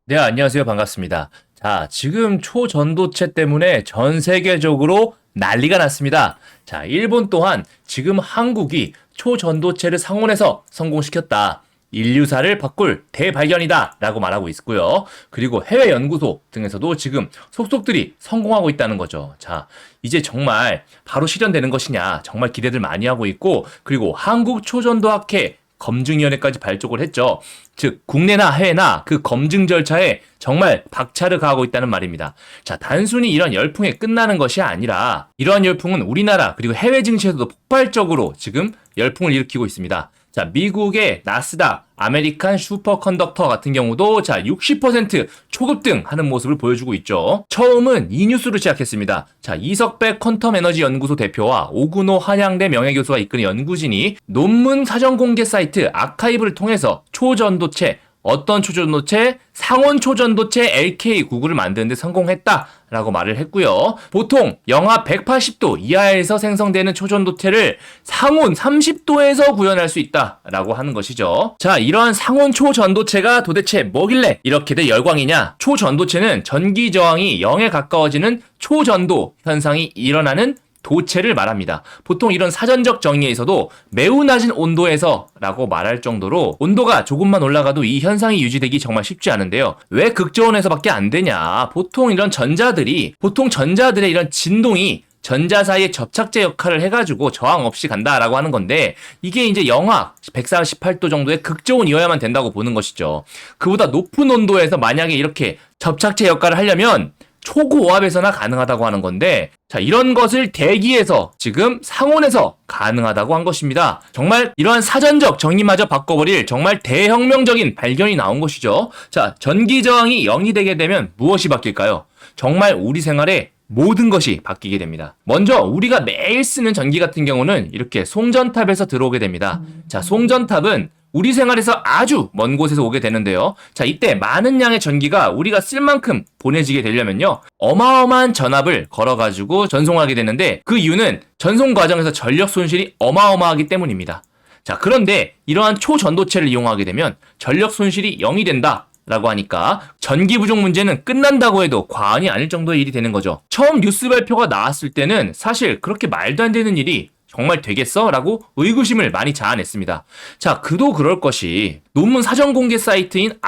네, 안녕하세요. 반갑습니다. 자, 지금 초전도체 때문에 전 세계적으로 난리가 났습니다. 자, 일본 또한 지금 한국이 초전도체를 상온에서 성공시켰다. 인류사를 바꿀 대발견이다. 라고 말하고 있고요. 그리고 해외 연구소 등에서도 지금 속속들이 성공하고 있다는 거죠. 자, 이제 정말 바로 실현되는 것이냐. 정말 기대들 많이 하고 있고, 그리고 한국 초전도학회 검증위원회까지 발족을 했죠. 즉 국내나 해외나 그 검증 절차에 정말 박차를 가하고 있다는 말입니다. 자, 단순히 이런 열풍에 끝나는 것이 아니라 이러한 열풍은 우리나라 그리고 해외 증시에서도 폭발적으로 지금 열풍을 일으키고 있습니다. 자, 미국의 나스닥, 아메리칸 슈퍼컨덕터 같은 경우도 자, 60% 초급등 하는 모습을 보여주고 있죠. 처음은 이 뉴스로 시작했습니다. 자, 이석배 퀀텀 에너지 연구소 대표와 오근호 한양대 명예교수가 이끄는 연구진이 논문 사전 공개 사이트 아카이브를 통해서 초전도체, 어떤 초전도체? 상온 초전도체 LK99를 만드는데 성공했다라고 말을 했고요. 보통 영하 180도 이하에서 생성되는 초전도체를 상온 30도에서 구현할 수 있다라고 하는 것이죠. 자, 이러한 상온 초전도체가 도대체 뭐길래 이렇게들 열광이냐? 초전도체는 전기 저항이 0에 가까워지는 초전도 현상이 일어나는 도체를 말합니다. 보통 이런 사전적 정의에서도 매우 낮은 온도에서 라고 말할 정도로 온도가 조금만 올라가도 이 현상이 유지되기 정말 쉽지 않은데요. 왜 극저온에서밖에 안 되냐? 보통 전자들의 이런 진동이 전자 사이의 접착제 역할을 해가지고 저항 없이 간다라고 하는 건데, 이게 이제 영하 148도 정도의 극저온이어야만 된다고 보는 것이죠. 그보다 높은 온도에서 만약에 이렇게 접착제 역할을 하려면 초고압에서나 가능하다고 하는 건데, 자, 이런 것을 대기에서 지금 상온에서 가능하다고 한 것입니다. 정말 이러한 사전적 정의마저 바꿔버릴 정말 대혁명적인 발견이 나온 것이죠. 자, 전기 저항이 0이 되게 되면 무엇이 바뀔까요? 정말 우리 생활에 모든 것이 바뀌게 됩니다. 먼저 우리가 매일 쓰는 전기 같은 경우는 이렇게 송전탑에서 들어오게 됩니다. 자, 송전탑은 우리 생활에서 아주 먼 곳에서 오게 되는데요. 자, 이때 많은 양의 전기가 우리가 쓸 만큼 보내지게 되려면요, 어마어마한 전압을 걸어가지고 전송하게 되는데, 그 이유는 전송 과정에서 전력 손실이 어마어마하기 때문입니다. 자, 그런데 이러한 초전도체를 이용하게 되면 전력 손실이 0이 된다 라고 하니까 전기 부족 문제는 끝난다고 해도 과언이 아닐 정도의 일이 되는 거죠. 처음 뉴스 발표가 나왔을 때는 사실 그렇게 말도 안 되는 일이 정말 되겠어? 라고 의구심을 많이 자아냈습니다. 자, 그도 그럴 것이 논문 사전 공개 사이트인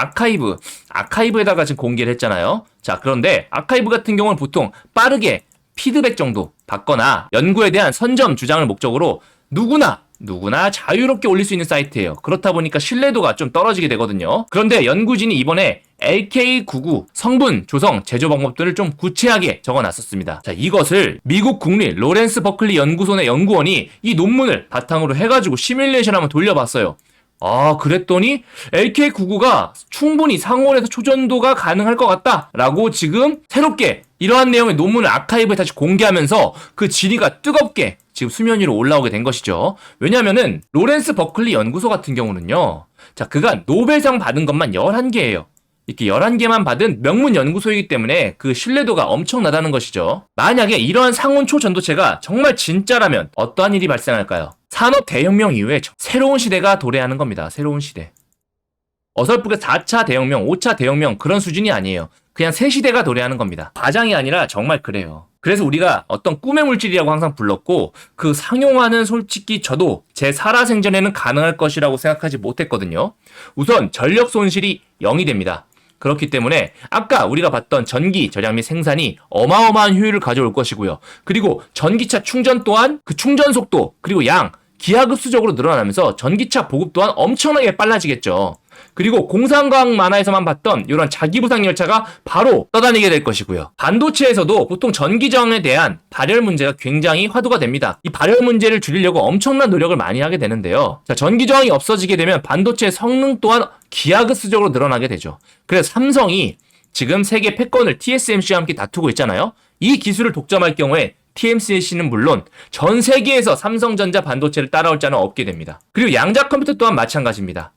아카이브에다가 지금 공개를 했잖아요. 자, 그런데 아카이브 같은 경우는 보통 빠르게 피드백 정도 받거나 연구에 대한 선점 주장을 목적으로 누구나 자유롭게 올릴 수 있는 사이트예요. 그렇다 보니까 신뢰도가 좀 떨어지게 되거든요. 그런데 연구진이 이번에 LK99 성분, 조성, 제조 방법들을 좀 구체하게 적어놨었습니다. 자, 이것을 미국 국립 로렌스 버클리 연구소 내 연구원이 이 논문을 바탕으로 해가지고 시뮬레이션 한번 돌려봤어요. 그랬더니 LK99가 충분히 상온에서 초전도가 가능할 것 같다라고 지금 새롭게 이러한 내용의 논문을 아카이브에 다시 공개하면서 그 질의가 뜨겁게 지금 수면 위로 올라오게 된 것이죠. 왜냐면은 로렌스 버클리 연구소 같은 경우는요, 자, 그가 노벨상 받은 것만 11개예요. 이렇게 11개만 받은 명문 연구소이기 때문에 그 신뢰도가 엄청나다는 것이죠. 만약에 이러한 상온 초전도체가 정말 진짜라면 어떠한 일이 발생할까요? 산업 대혁명 이후에 새로운 시대가 도래하는 겁니다. 새로운 시대. 어설프게 4차 대혁명, 5차 대혁명 그런 수준이 아니에요. 그냥 새 시대가 도래하는 겁니다. 과장이 아니라 정말 그래요. 그래서 우리가 어떤 꿈의 물질이라고 항상 불렀고, 그 상용화는 솔직히 저도 제 살아생전에는 가능할 것이라고 생각하지 못했거든요. 우선 전력 손실이 0이 됩니다. 그렇기 때문에 아까 우리가 봤던 전기 절약 및 생산이 어마어마한 효율을 가져올 것이고요. 그리고 전기차 충전 또한 그 충전 속도 그리고 양 기하급수적으로 늘어나면서 전기차 보급 또한 엄청나게 빨라지겠죠. 그리고 공상과학 만화에서만 봤던 이런 자기부상 열차가 바로 떠다니게 될 것이고요. 반도체에서도 보통 전기 저항에 대한 발열 문제가 굉장히 화두가 됩니다. 이 발열 문제를 줄이려고 엄청난 노력을 많이 하게 되는데요. 자, 전기 저항이 없어지게 되면 반도체의 성능 또한 기하급수적으로 늘어나게 되죠. 그래서 삼성이 지금 세계 패권을 TSMC와 함께 다투고 있잖아요. 이 기술을 독점할 경우에 TSMC는 물론 전 세계에서 삼성전자 반도체를 따라올 자는 없게 됩니다. 그리고 양자 컴퓨터 또한 마찬가지입니다.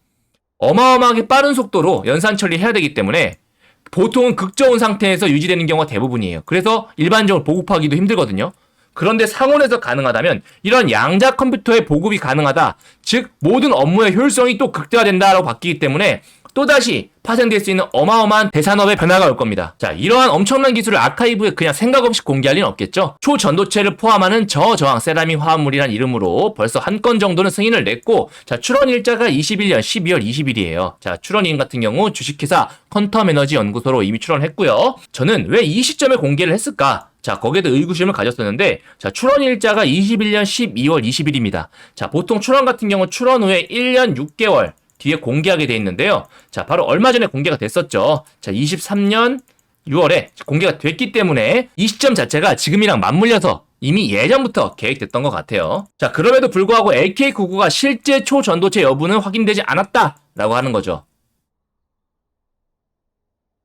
어마어마하게 빠른 속도로 연산 처리해야 되기 때문에 보통은 극저온 상태에서 유지되는 경우가 대부분이에요. 그래서 일반적으로 보급하기도 힘들거든요. 그런데 상온에서 가능하다면 이런 양자 컴퓨터의 보급이 가능하다. 즉 모든 업무의 효율성이 또 극대화된다라고 바뀌기 때문에 또다시 파생될 수 있는 어마어마한 대산업의 변화가 올 겁니다. 자, 이러한 엄청난 기술을 아카이브에 그냥 생각 없이 공개할 리는 없겠죠. 초전도체를 포함하는 저저항 세라믹 화합물이란 이름으로 벌써 한 건 정도는 승인을 냈고, 자, 출원 일자가 21년 12월 20일이에요. 자, 출원인 같은 경우 주식회사 퀀텀 에너지 연구소로 이미 출원했고요. 저는 왜 이 시점에 공개를 했을까? 자, 거기에도 의구심을 가졌었는데, 자, 출원 일자가 21년 12월 20일입니다. 자, 보통 출원 같은 경우 출원 후에 1년 6개월 뒤에 공개하게 돼 있는데요. 자, 바로 얼마 전에 공개가 됐었죠. 자, 23년 6월에 공개가 됐기 때문에 이 시점 자체가 지금이랑 맞물려서 이미 예전부터 계획됐던 것 같아요. 자, 그럼에도 불구하고 LK99가 실제 초전도체 여부는 확인되지 않았다라고 하는 거죠.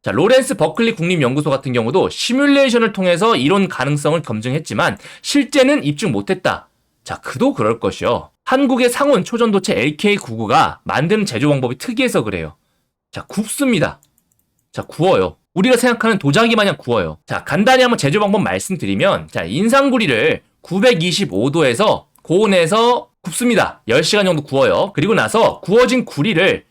자, 로렌스 버클리 국립연구소 같은 경우도 시뮬레이션을 통해서 이론 가능성을 검증했지만 실제는 입증 못했다. 자, 그도 그럴 것이요. 한국의 상온 초전도체 LK99가 만드는 제조 방법이 특이해서 그래요. 자, 굽습니다. 자, 구워요. 우리가 생각하는 도자기 마냥 구워요. 자, 간단히 한번 제조 방법 말씀드리면, 자, 인상구리를 925도에서 고온에서 굽습니다. 10시간 정도 구워요. 그리고 나서 구워진 구리를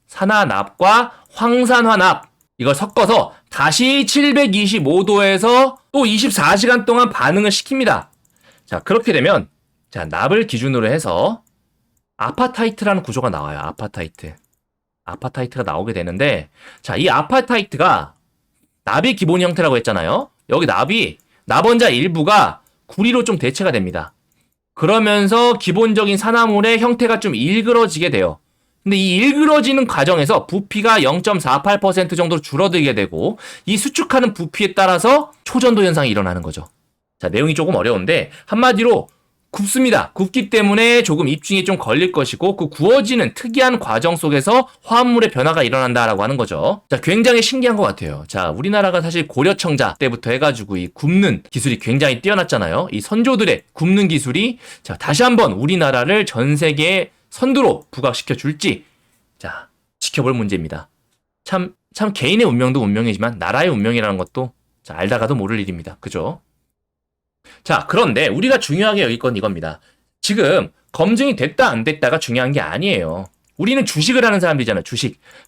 산화납과 황산화납 이걸 섞어서 다시 725도에서 또 24시간 동안 반응을 시킵니다. 자, 그렇게 되면 자, 납을 기준으로 해서 아파타이트라는 구조가 나와요. 아파타이트가 나오게 되는데, 자, 이 아파타이트가 납이 기본 형태라고 했잖아요. 여기 납원자 일부가 구리로 좀 대체가 됩니다. 그러면서 기본적인 산화물의 형태가 좀 일그러지게 돼요. 근데 이 일그러지는 과정에서 부피가 0.48% 정도로 줄어들게 되고, 이 수축하는 부피에 따라서 초전도 현상이 일어나는 거죠. 자, 내용이 조금 어려운데 한마디로 굽습니다. 굽기 때문에 조금 입증이 좀 걸릴 것이고, 그 구워지는 특이한 과정 속에서 화합물의 변화가 일어난다라고 하는 거죠. 자, 굉장히 신기한 것 같아요. 자, 우리나라가 사실 고려청자 때부터 해가지고 이 굽는 기술이 굉장히 뛰어났잖아요. 이 선조들의 굽는 기술이 자, 다시 한번 우리나라를 전 세계의 선두로 부각시켜 줄지, 자, 지켜볼 문제입니다. 참 개인의 운명도 운명이지만 나라의 운명이라는 것도 자, 알다가도 모를 일입니다. 그죠? 자, 그런데 우리가 중요하게 여길 건 이겁니다. 지금 검증이 됐다 안 됐다가 중요한 게 아니에요. 우리는 주식을 하는 사람들이잖아요.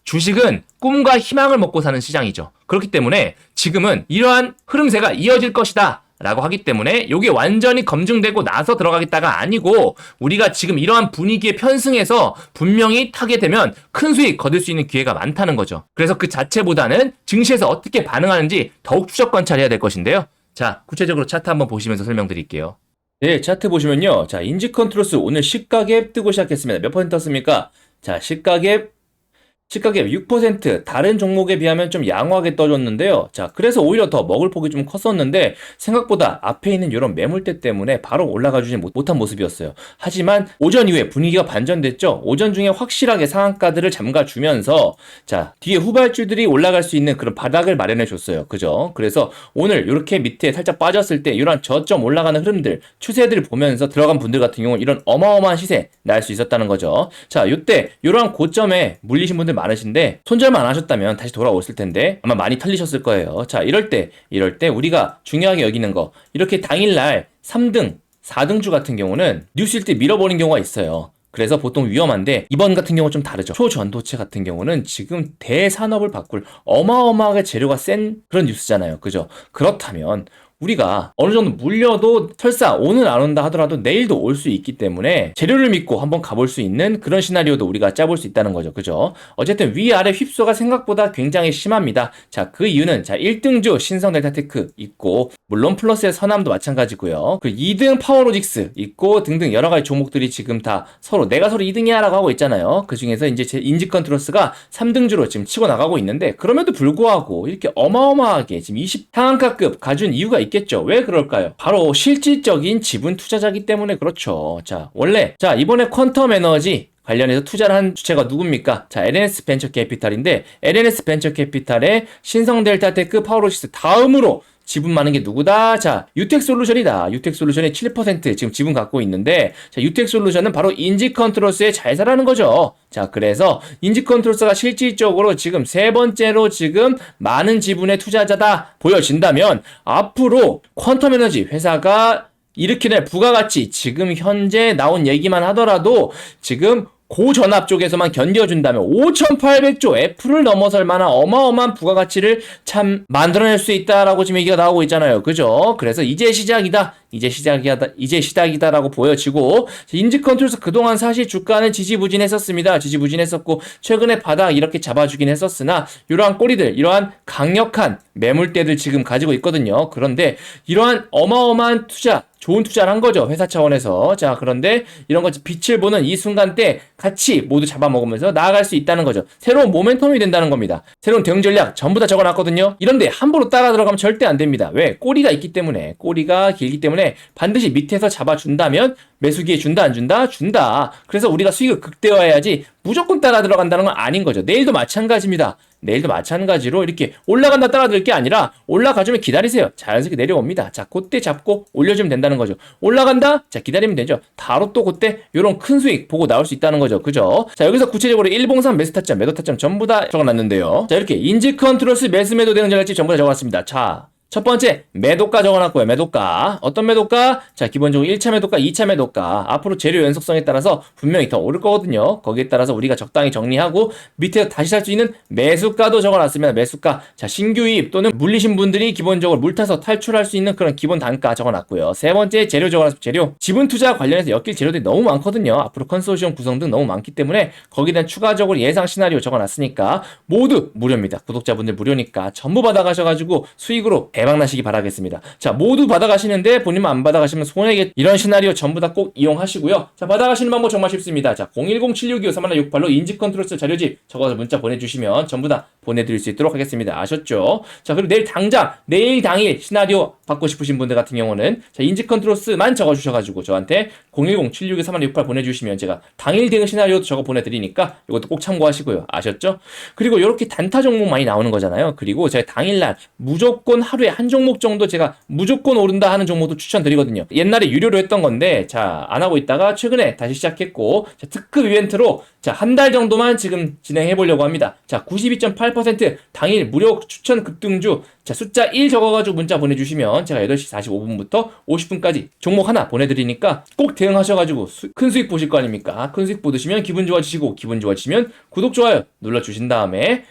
주식은 꿈과 희망을 먹고 사는 시장이죠. 그렇기 때문에 지금은 이러한 흐름세가 이어질 것이다 라고 하기 때문에 이게 완전히 검증되고 나서 들어가겠다가 아니고, 우리가 지금 이러한 분위기에 편승해서 분명히 타게 되면 큰 수익 거둘 수 있는 기회가 많다는 거죠. 그래서 그 자체보다는 증시에서 어떻게 반응하는지 더욱 추적 관찰해야 될 것인데요. 자, 구체적으로 차트 한번 보시면서 설명드릴게요. 네, 차트 보시면요. 자, 인지컨트로스 오늘 시가갭 뜨고 시작했습니다. 몇 퍼센트 떴습니까? 자, 시가갭 6%, 다른 종목에 비하면 좀 양호하게 떠줬는데요. 자, 그래서 오히려 더 먹을 폭이 좀 컸었는데 생각보다 앞에 있는 이런 매물대 때문에 바로 올라가주지 못한 모습이었어요. 하지만 오전 이후에 분위기가 반전됐죠. 오전 중에 확실하게 상한가들을 잠가주면서 자, 뒤에 후발주들이 올라갈 수 있는 그런 바닥을 마련해줬어요. 그죠? 그래서 오늘 이렇게 밑에 살짝 빠졌을 때 이런 저점 올라가는 흐름들, 추세들을 보면서 들어간 분들 같은 경우는 이런 어마어마한 시세 날 수 있었다는 거죠. 자, 이때 이러한 고점에 물리신 분들 많으신데 손절만 안 하셨다면 다시 돌아오실 텐데 아마 많이 털리셨을 거예요. 자, 이럴 때 우리가 중요하게 여기는 거, 이렇게 당일날 3등, 4등주 같은 경우는 뉴스일 때 밀어버린 경우가 있어요. 그래서 보통 위험한데 이번 같은 경우 좀 다르죠. 초전도체 같은 경우는 지금 대산업을 바꿀 어마어마하게 재료가 센 그런 뉴스잖아요. 그죠? 그렇다면 우리가 어느 정도 물려도 설사 오늘 안 온다 하더라도 내일도 올 수 있기 때문에 재료를 믿고 한번 가볼 수 있는 그런 시나리오도 우리가 짜볼 수 있다는 거죠. 그죠? 어쨌든 위아래 휩소가 생각보다 굉장히 심합니다. 자, 그 이유는 자, 1등주 신성델타테크 있고, 물론 플러스의 서남도 마찬가지고요. 그 2등 파워로직스 있고 등등 여러 가지 종목들이 지금 다 내가 서로 2등이야 라고 하고 있잖아요. 그 중에서 이제 제 인지컨트로스가 3등주로 지금 치고 나가고 있는데, 그럼에도 불구하고 이렇게 어마어마하게 지금 20 상한가급 가준 이유가 있겠죠. 왜 그럴까요? 바로 실질적인 지분 투자자기 때문에 그렇죠. 자, 원래 자, 이번에 퀀텀 에너지 관련해서 투자를 한 주체가 누굽니까? 자, LNS 벤처 캐피탈인데, LNS 벤처 캐피탈의 신성델타테크, 파워로직스 다음으로 지분 많은 게 누구다? 자, 유텍솔루션이다. 유텍솔루션이 7% 지금 지분 갖고 있는데, 자, 유텍솔루션은 바로 인지컨트로스의 자회사라는 거죠. 자, 그래서 인지컨트로스가 실질적으로 지금 세 번째로 지금 많은 지분의 투자자다 보여진다면, 앞으로 퀀텀에너지 회사가 일으키는 부가가치, 지금 현재 나온 얘기만 하더라도 지금 고전압 쪽에서만 견뎌준다면 5,800조 F를 넘어설 만한 어마어마한 부가가치를 참 만들어낼 수 있다라고 지금 얘기가 나오고 있잖아요. 그죠? 그래서 이제 시작이다. 이제 시작이다라고 보여지고, 인지컨트롤에서 그동안 사실 주가는 지지부진했었습니다. 지지부진했었고 최근에 바닥 이렇게 잡아주긴 했었으나 이러한 꼬리들, 이러한 강력한 매물대들 지금 가지고 있거든요. 그런데 이러한 어마어마한 투자, 좋은 투자를 한 거죠. 회사 차원에서. 자, 그런데 이런 것 빛을 보는 이 순간 때 같이 모두 잡아먹으면서 나아갈 수 있다는 거죠. 새로운 모멘텀이 된다는 겁니다. 새로운 대응 전략 전부 다 적어놨거든요. 이런데 함부로 따라 들어가면 절대 안 됩니다. 왜? 꼬리가 있기 때문에, 꼬리가 길기 때문에 반드시 밑에서 잡아준다면 매수기에 준다 안 준다? 준다. 그래서 우리가 수익을 극대화해야지 무조건 따라 들어간다는 건 아닌 거죠. 내일도 마찬가지입니다. 내일도 마찬가지로 이렇게 올라간다 따라들 게 아니라 올라가주면 기다리세요. 자연스럽게 내려옵니다. 자, 그때 잡고 올려주면 된다는 거죠. 올라간다? 자, 기다리면 되죠. 바로 또 그때 이런 큰 수익 보고 나올 수 있다는 거죠. 그죠? 자, 여기서 구체적으로 일봉산 매수 타점, 매도 타점 전부 다 적어놨는데요. 자, 이렇게 인지 컨트롤스 매수 매도 대응 전략집 전부 다 적어놨습니다. 자, 첫 번째, 매도가 적어놨고요. 매도가. 어떤 매도가? 자, 기본적으로 1차 매도가, 2차 매도가. 앞으로 재료 연속성에 따라서 분명히 더 오를 거거든요. 거기에 따라서 우리가 적당히 정리하고 밑에 다시 살 수 있는 매수가도 적어놨습니다. 매수가. 자, 신규입 또는 물리신 분들이 기본적으로 물타서 탈출할 수 있는 그런 기본 단가 적어놨고요. 세 번째, 재료 적어놨습니다. 재료. 지분 투자 관련해서 엮일 재료들이 너무 많거든요. 앞으로 컨소시엄 구성 등 너무 많기 때문에 거기에 대한 추가적으로 예상 시나리오 적어놨으니까 모두 무료입니다. 구독자분들 무료니까 전부 받아가셔가지고 수익으로 대박나시기 바라겠습니다. 자, 모두 받아가시는데 본인만 안 받아가시면 손해겠, 이런 시나리오 전부 다 꼭 이용하시고요. 자, 받아가시는 방법 정말 쉽습니다. 자, 010-762-3168로 인지컨트롤스 자료집 적어서 문자 보내주시면 전부 다 보내드릴 수 있도록 하겠습니다. 아셨죠? 자, 그리고 내일 당장, 내일 당일 시나리오 받고 싶으신 분들 같은 경우는 자, 인지컨트롤스만 적어주셔가지고 저한테 010-762-3168 보내주시면 제가 당일 대응 시나리오도 적어 보내드리니까 이것도 꼭 참고하시고요. 아셨죠? 그리고 이렇게 단타 종목 많이 나오는 거잖아요. 그리고 제가 당일날 무조건 하루에 한 종목 정도 제가 무조건 오른다 하는 종목도 추천드리거든요. 옛날에 유료로 했던 건데 자, 안 하고 있다가 최근에 다시 시작했고 자, 특급 이벤트로 자, 한 달 정도만 지금 진행해 보려고 합니다. 자, 92.8% 당일 무료 추천 급등주 자, 숫자 1 적어가지고 문자 보내주시면 제가 8시 45분부터 50분까지 종목 하나 보내드리니까 꼭 대응하셔가지고 큰 수익 보실 거 아닙니까? 큰 수익 보시면 기분 좋아지시고 기분 좋아지시면 구독, 좋아요 눌러주신 다음에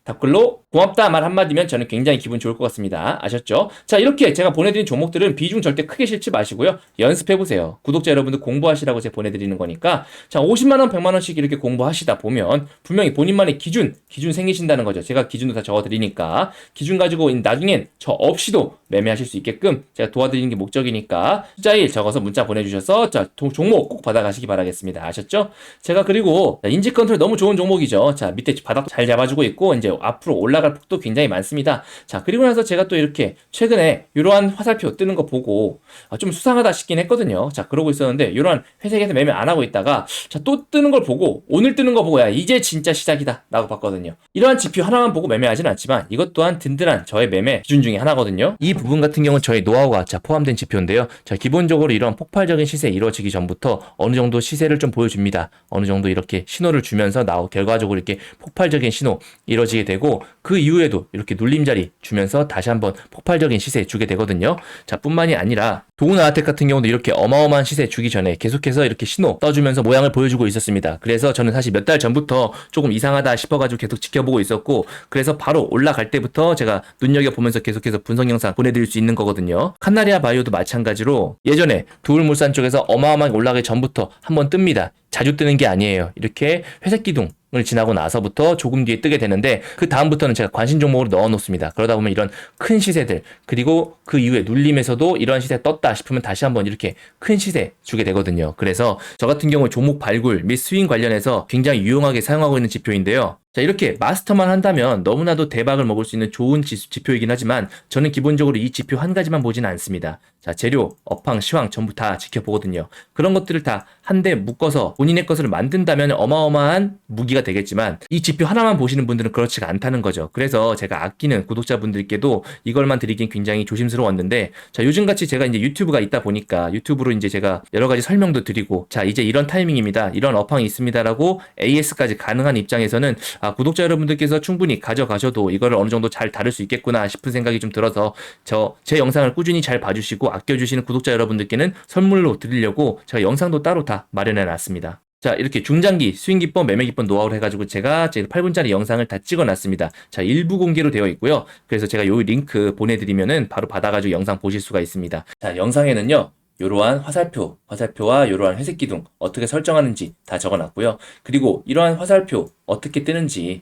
댓글로 고맙다 말 한마디면 저는 굉장히 기분 좋을 것 같습니다. 아셨죠? 자, 이렇게 제가 보내드린 종목들은 비중 절대 크게 싫지 마시고요. 연습해보세요. 구독자 여러분들 공부하시라고 제가 보내드리는 거니까 자, 50만원, 100만원씩 이렇게 공부하시다 보면 분명히 본인만의 기준 생기신다는 거죠. 제가 기준도 다 적어드리니까 기준 가지고 나중엔 저 없이도 매매하실 수 있게끔 제가 도와드리는 게 목적이니까 숫자 1 적어서 문자 보내주셔서 자, 종목 꼭 받아가시기 바라겠습니다. 아셨죠? 제가 그리고 인지 컨트롤 너무 좋은 종목이죠. 자, 밑에 바닥 잘 잡아주고 있고 이제 앞으로 올라갈 폭도 굉장히 많습니다. 자, 그리고 나서 제가 또 이렇게 최근에 이러한 화살표 뜨는 거 보고 좀 수상하다 싶긴 했거든요. 자, 그러고 있었는데 이러한 회색에서 매매 안 하고 있다가 자, 또 뜨는 걸 보고 오늘 뜨는 거 보고 야, 이제 진짜 시작이다 라고 봤거든요. 이러한 지표 하나만 보고 매매하진 않지만 이것 또한 든든한 저의 매매 기준 중에 하나거든요. 이 부분 같은 경우는 저의 노하우가 자, 포함된 지표인데요. 자, 기본적으로 이런 폭발적인 시세 이루어지기 전부터 어느 정도 시세를 좀 보여줍니다. 어느 정도 이렇게 신호를 주면서 결과적으로 이렇게 폭발적인 신호 이루어지게 되고 그 이후에도 이렇게 눌림자리 주면서 다시 한번 폭발적인 시세 주게 되거든요. 자, 뿐만이 아니라 도우나아텍 같은 경우도 이렇게 어마어마한 시세 주기 전에 계속해서 이렇게 신호 떠주면서 모양을 보여주고 있었습니다. 그래서 저는 사실 몇 달 전부터 조금 이상하다 싶어가지고 계속 지켜보고 있었고 그래서 바로 올라갈 때부터 제가 눈여겨보면서 계속해서 분석 영상 보내드릴 수 있는 거거든요. 칸나리아 바이오도 마찬가지로 예전에 두울물산 쪽에서 어마어마하게 올라가기 전부터 한번 뜹니다. 자주 뜨는 게 아니에요. 이렇게 회색 기둥 을 지나고 나서부터 조금 뒤에 뜨게 되는데 그 다음부터는 제가 관심 종목으로 넣어 놓습니다. 그러다 보면 이런 큰 시세들 그리고 그 이후에 눌림에서도 이런 시세 떴다 싶으면 다시 한번 이렇게 큰 시세 주게 되거든요. 그래서 저 같은 경우 종목 발굴 및 스윙 관련해서 굉장히 유용하게 사용하고 있는 지표인데요. 자, 이렇게 마스터만 한다면 너무나도 대박을 먹을 수 있는 좋은 지표이긴 하지만 저는 기본적으로 이 지표 한 가지만 보지는 않습니다. 자, 재료, 업황, 시황 전부 다 지켜보거든요. 그런 것들을 다 한데 묶어서 본인의 것을 만든다면 어마어마한 무기가 되겠지만 이 지표 하나만 보시는 분들은 그렇지가 않다는 거죠. 그래서 제가 아끼는 구독자분들께도 이걸만 드리긴 굉장히 조심스러웠는데 자, 요즘같이 제가 이제 유튜브가 있다 보니까 유튜브로 이제 제가 여러 가지 설명도 드리고 자, 이제 이런 타이밍입니다. 이런 업황이 있습니다라고 AS까지 가능한 입장에서는 구독자 여러분들께서 충분히 가져가셔도 이거를 어느 정도 잘 다룰 수 있겠구나 싶은 생각이 좀 들어서 제 영상을 꾸준히 잘 봐주시고 아껴주시는 구독자 여러분들께는 선물로 드리려고 제가 영상도 따로 다 마련해 놨습니다. 자, 이렇게 중장기 스윙 기법, 매매 기법 노하우를 해가지고 제가 제 8분짜리 영상을 다 찍어놨습니다. 자, 일부 공개로 되어 있고요. 그래서 제가 요 링크 보내드리면은 바로 받아가지고 영상 보실 수가 있습니다. 자, 영상에는요. 이러한 화살표와 이러한 회색 기둥 어떻게 설정하는지 다 적어놨고요. 그리고 이러한 화살표 어떻게 뜨는지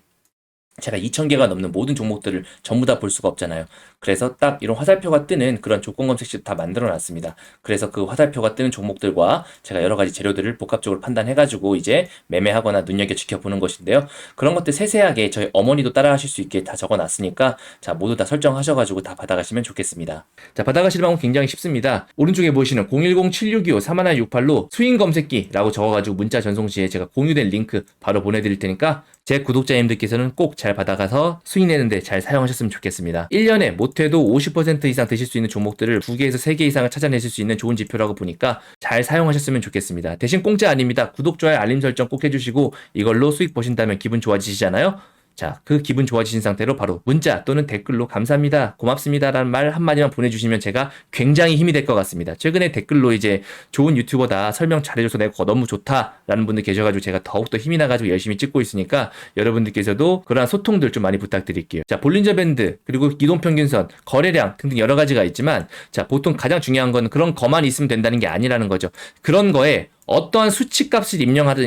제가 2,000개가 넘는 모든 종목들을 전부 다 볼 수가 없잖아요. 그래서 딱 이런 화살표가 뜨는 그런 조건 검색식도 다 만들어 놨습니다. 그래서 그 화살표가 뜨는 종목들과 제가 여러 가지 재료들을 복합적으로 판단해가지고 이제 매매하거나 눈여겨 지켜보는 것인데요. 그런 것들 세세하게 저희 어머니도 따라하실 수 있게 다 적어 놨으니까 자, 모두 다 설정하셔가지고 다 받아가시면 좋겠습니다. 자, 받아가실 방법 굉장히 쉽습니다. 오른쪽에 보시는 010-7625-3168로 스윙 검색기라고 적어가지고 문자 전송 시에 제가 공유된 링크 바로 보내드릴 테니까 제 구독자님들께서는 꼭 잘 받아가서 수익 내는데 잘 사용하셨으면 좋겠습니다. 1년에 못해도 50% 이상 드실 수 있는 종목들을 2개에서 3개 이상을 찾아내실 수 있는 좋은 지표라고 보니까 잘 사용하셨으면 좋겠습니다. 대신 공짜 아닙니다. 구독, 좋아요, 알림 설정 꼭 해주시고 이걸로 수익 보신다면 기분 좋아지시잖아요. 자, 그 기분 좋아지신 상태로 바로 문자 또는 댓글로 감사합니다, 고맙습니다 라는 말 한마디만 보내주시면 제가 굉장히 힘이 될 것 같습니다. 최근에 댓글로 이제 좋은 유튜버다, 설명 잘해줘서 내가 너무 좋다 라는 분들 계셔가지고 제가 더욱더 힘이 나가지고 열심히 찍고 있으니까 여러분들께서도 그러한 소통들 좀 많이 부탁드릴게요. 자, 볼린저 밴드, 그리고 이동평균선, 거래량 등등 여러 가지가 있지만 자, 보통 가장 중요한 건 그런 거만 있으면 된다는 게 아니라는 거죠. 그런 거에 어떠한 수치값을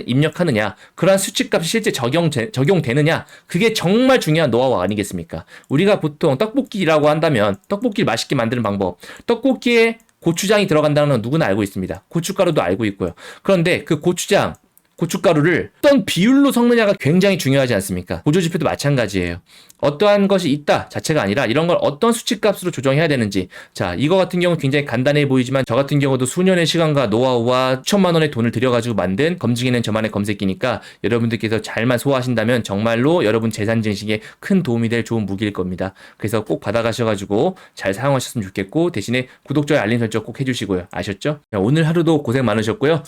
입력하느냐, 그러한 수치값이 실제 적용되느냐, 그게 정말 중요한 노하우 아니겠습니까? 우리가 보통 떡볶이라고 한다면 떡볶이를 맛있게 만드는 방법, 떡볶이에 고추장이 들어간다는 건 누구나 알고 있습니다. 고춧가루도 알고 있고요. 그런데 그 고추장, 고춧가루를 어떤 비율로 섞느냐가 굉장히 중요하지 않습니까? 보조지표도 마찬가지예요. 어떠한 것이 있다 자체가 아니라 이런 걸 어떤 수치값으로 조정해야 되는지, 자, 이거 같은 경우는 굉장히 간단해 보이지만 저 같은 경우도 수년의 시간과 노하우와 천만 원의 돈을 들여가지고 만든 검증해낸 저만의 검색기니까 여러분들께서 잘만 소화하신다면 정말로 여러분 재산 증식에 큰 도움이 될 좋은 무기일 겁니다. 그래서 꼭 받아가셔가지고 잘 사용하셨으면 좋겠고, 대신에 구독, 좋아요, 알림 설정 꼭 해주시고요. 아셨죠? 오늘 하루도 고생 많으셨고요.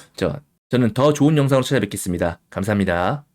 저는 더 좋은 영상으로 찾아뵙겠습니다. 감사합니다.